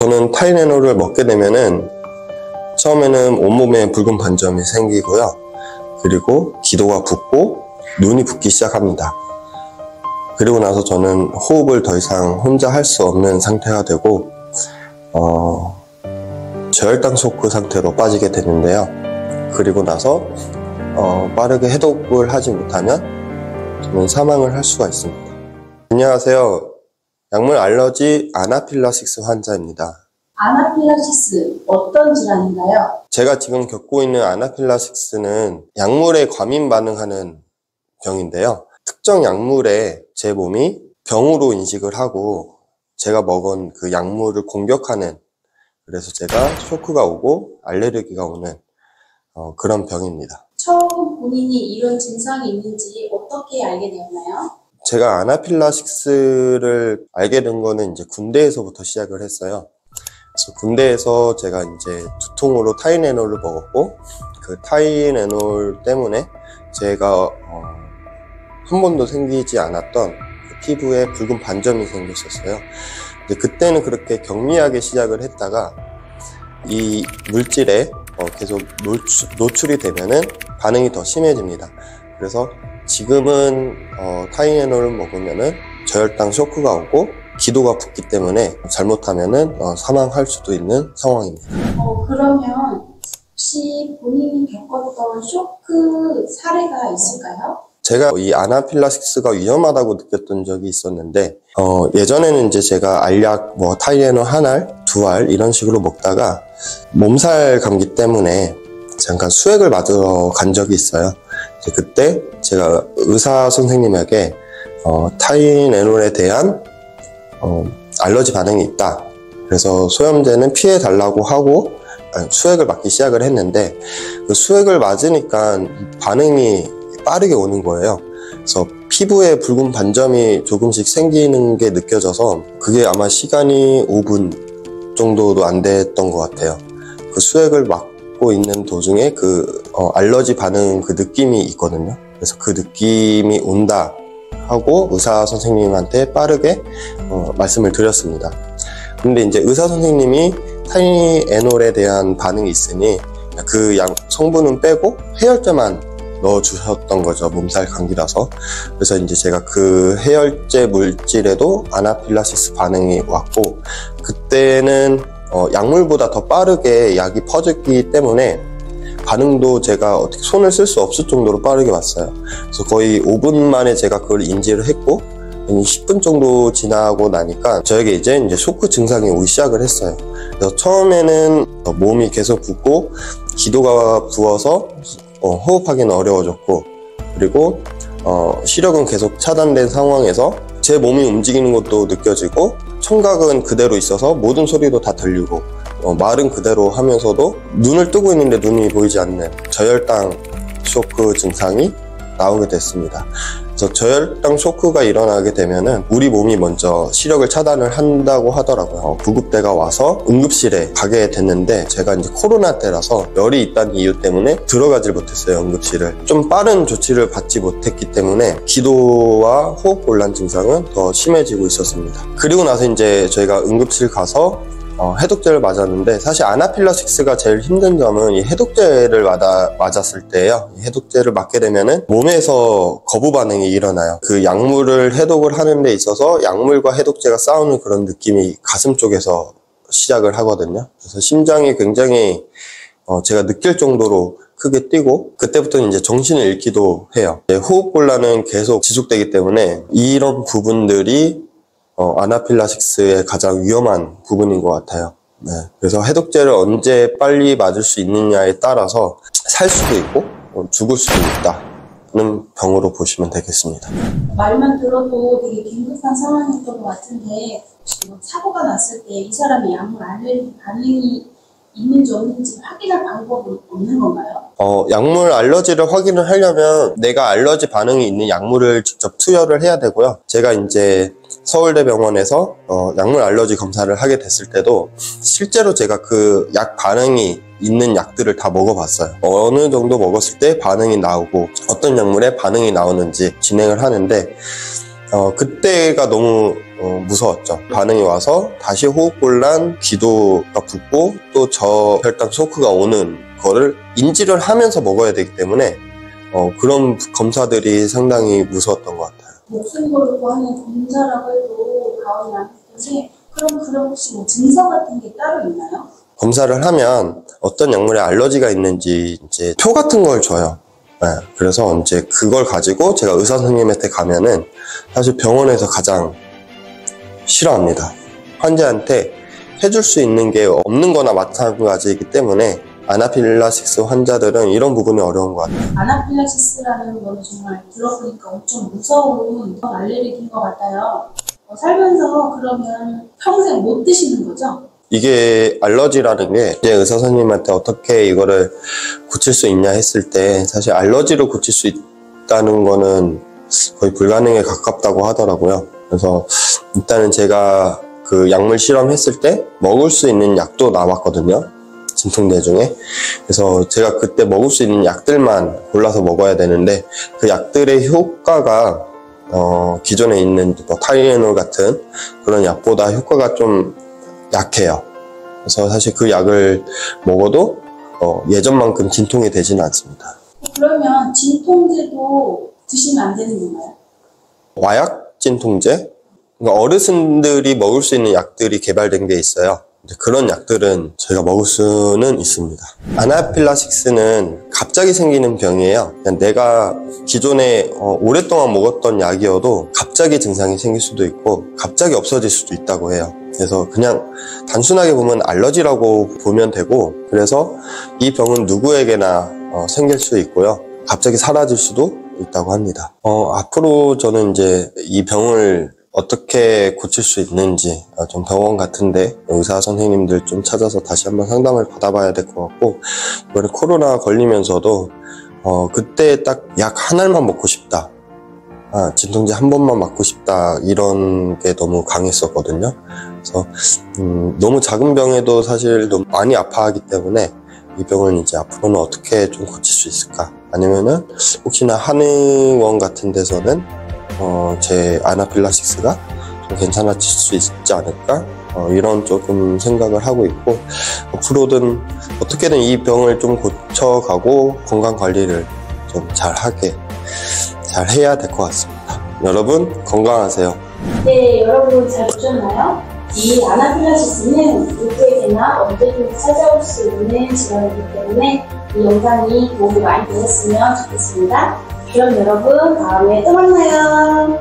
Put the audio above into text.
저는 타이레놀을 먹게 되면은 처음에는 온몸에 붉은 반점이 생기고요. 그리고 기도가 붓고 눈이 붓기 시작합니다. 그리고 나서 저는 호흡을 더 이상 혼자 할 수 없는 상태가 되고 저혈당 쇼크 상태로 빠지게 되는데요. 그리고 나서 빠르게 해독을 하지 못하면 저는 사망을 할 수가 있습니다. 안녕하세요. 약물 알러지 아나필락시스 환자입니다. 아나필락시스 어떤 질환인가요? 제가 지금 겪고 있는 아나필락시스는 약물에 과민 반응하는 병인데요. 특정 약물에 제 몸이 병으로 인식을 하고 제가 먹은 그 약물을 공격하는, 그래서 제가 쇼크가 오고 알레르기가 오는 그런 병입니다. 처음 본인이 이런 증상이 있는지 어떻게 알게 되었나요? 제가 아나필락시스를 알게 된 거는 이제 군대에서부터 시작을 했어요. 그래서 군대에서 제가 이제 두통으로 타이레놀을 먹었고, 그 타이레놀 때문에 제가 한 번도 생기지 않았던 그 피부에 붉은 반점이 생겼었어요. 근데 그때는 그렇게 경미하게 시작을 했다가 이 물질에 계속 노출이 되면은 반응이 더 심해집니다. 그래서 지금은 타이레놀을 먹으면은 저혈당 쇼크가 오고 기도가 붓기 때문에 잘못하면은 사망할 수도 있는 상황입니다. 그러면 혹시 본인이 겪었던 쇼크 사례가 있을까요? 제가 이 아나필락시스가 위험하다고 느꼈던 적이 있었는데 예전에는 이제 제가 알약 타이레놀 한 알, 두 알 이런 식으로 먹다가 몸살 감기 때문에 잠깐 수액을 맞으러 간 적이 있어요. 그때 제가 의사 선생님에게 타이레놀에 대한 알러지 반응이 있다. 그래서 소염제는 피해 달라고 하고 수액을 맞기 시작을 했는데 그 수액을 맞으니까 반응이 빠르게 오는 거예요. 그래서 피부에 붉은 반점이 조금씩 생기는 게 느껴져서 그게 아마 시간이 5분 정도도 안 됐던 것 같아요. 그 수액을 맞고 있는 도중에 그 알러지 반응 그 느낌이 있거든요. 그래서 그 느낌이 온다 하고 의사 선생님한테 빠르게 말씀을 드렸습니다. 근데 이제 의사 선생님이 타이레놀에 대한 반응이 있으니 그 성분은 빼고 해열제만 넣어주셨던 거죠. 몸살 감기라서. 그래서 이제 제가 그 해열제 물질에도 아나필락시스 반응이 왔고, 그때는 약물보다 더 빠르게 약이 퍼졌기 때문에 반응도 제가 어떻게 손을 쓸 수 없을 정도로 빠르게 왔어요. 그래서 거의 5분 만에 제가 그걸 인지를 했고 10분 정도 지나고 나니까 저에게 이제 쇼크 증상이 오기 시작을 했어요. 그래서 처음에는 몸이 계속 붓고 기도가 부어서 호흡하기는 어려워졌고, 그리고 시력은 계속 차단된 상황에서 제 몸이 움직이는 것도 느껴지고 청각은 그대로 있어서 모든 소리도 다 들리고 말은 그대로 하면서도 눈을 뜨고 있는데 눈이 보이지 않는 저혈당 쇼크 증상이 나오게 됐습니다. 그래서 저혈당 쇼크가 일어나게 되면은 우리 몸이 먼저 시력을 차단을 한다고 하더라고요. 구급대가 와서 응급실에 가게 됐는데 제가 이제 코로나 때라서 열이 있다는 이유 때문에 들어가질 못했어요. 응급실을. 좀 빠른 조치를 받지 못했기 때문에 기도와 호흡곤란 증상은 더 심해지고 있었습니다. 그리고 나서 이제 저희가 응급실 가서 해독제를 맞았는데, 사실 아나필락시스가 제일 힘든 점은 이 해독제를 맞았을 때예요. 이 해독제를 맞게 되면은 몸에서 거부 반응이 일어나요. 그 약물을 해독을 하는 데 있어서 약물과 해독제가 싸우는 그런 느낌이 가슴 쪽에서 시작을 하거든요. 그래서 심장이 굉장히 제가 느낄 정도로 크게 뛰고, 그때부터 이제 정신을 잃기도 해요. 호흡곤란은 계속 지속되기 때문에 이런 부분들이 아나필락시스의 가장 위험한 부분인 것 같아요. 네. 그래서 해독제를 언제 빨리 맞을 수 있느냐에 따라서 살 수도 있고 죽을 수도 있다는 병으로 보시면 되겠습니다. 말만 들어도 되게 긴급한 상황이었던 것 같은데 혹시 사고가 났을 때 이 사람이 약물 알레르기 반응이 있는지 없는지 확인할 방법은 없는 건가요? 약물 알러지를 확인을 하려면 내가 알러지 반응이 있는 약물을 직접 투여를 해야 되고요. 제가 이제 서울대병원에서 약물 알러지 검사를 하게 됐을 때도 실제로 제가 그 약 반응이 있는 약들을 다 먹어봤어요. 어느 정도 먹었을 때 반응이 나오고 어떤 약물에 반응이 나오는지 진행을 하는데 그때가 너무 무서웠죠. 반응이 와서 다시 호흡곤란, 기도가 붓고 또 저혈당 쇼크가 오는 거를 인지를 하면서 먹어야 되기 때문에 그런 검사들이 상당히 무서웠던 것 같아요. 목숨 걸고 하는 검사라고 해도 가언이 안 되는데 그럼 혹시 뭐 증서 같은 게 따로 있나요? 검사를 하면 어떤 약물에 알러지가 있는지 이제 표 같은 걸 줘요. 네, 그래서 이제 그걸 가지고 제가 의사 선생님한테 가면은 사실 병원에서 가장 싫어합니다. 환자한테 해줄 수 있는 게 없는 거나 마찬가지이기 때문에 아나필락시스 환자들은 이런 부분이 어려운 것 같아요. 아나필락시스라는 거는 정말 들어보니까 엄청 무서운 알레르기인 것 같아요. 살면서 그러면 평생 못 드시는 거죠? 이게 알러지라는 게 이제 의사 선생님한테 어떻게 이거를 고칠 수 있냐 했을 때 사실 알러지로 고칠 수 있다는 거는 거의 불가능에 가깝다고 하더라고요. 그래서 일단은 제가 그 약물 실험했을 때 먹을 수 있는 약도 나왔거든요. 진통제 중에. 그래서 제가 그때 먹을 수 있는 약들만 골라서 먹어야 되는데 그 약들의 효과가 기존에 있는 뭐 타이레놀 같은 그런 약보다 효과가 좀 약해요. 그래서 사실 그 약을 먹어도 예전만큼 진통이 되지는 않습니다. 그러면 진통제도 드시면 안 되는 건가요? 와약 진통제? 그러니까 어르신들이 먹을 수 있는 약들이 개발된 게 있어요. 그런 약들은 저희가 먹을 수는 있습니다. 아나필락시스는 갑자기 생기는 병이에요. 그냥 내가 기존에 오랫동안 먹었던 약이어도 갑자기 증상이 생길 수도 있고 갑자기 없어질 수도 있다고 해요. 그래서 그냥 단순하게 보면 알러지라고 보면 되고, 그래서 이 병은 누구에게나 생길 수 있고요. 갑자기 사라질 수도 있다고 합니다. 앞으로 저는 이제 이 병을 어떻게 고칠 수 있는지 좀 병원 같은데 의사 선생님들 좀 찾아서 다시 한번 상담을 받아봐야 될 것 같고, 이번에 코로나 걸리면서도 그때 딱 약 한 알만 먹고 싶다, 진통제 한 번만 맞고 싶다, 이런 게 너무 강했었거든요. 그래서 너무 작은 병에도 사실 너무 많이 아파하기 때문에 이 병을 이제 앞으로는 어떻게 좀 고칠 수 있을까, 아니면은 혹시나 한의원 같은 데서는 제 아나필락시스가 좀 괜찮아질 수 있지 않을까, 이런 조금 생각을 하고 있고, 앞으로든 어떻게든 이 병을 좀 고쳐가고 건강 관리를 좀 잘 해야 될 것 같습니다. 여러분 건강하세요. 네, 여러분 잘 보셨나요? 이 아나필락시스는 누구에게나 언제든지 찾아올 수 있는 질환이기 때문에 이 영상이 도움이 많이 되셨으면 좋겠습니다. 그럼 여러분 다음에 또 만나요.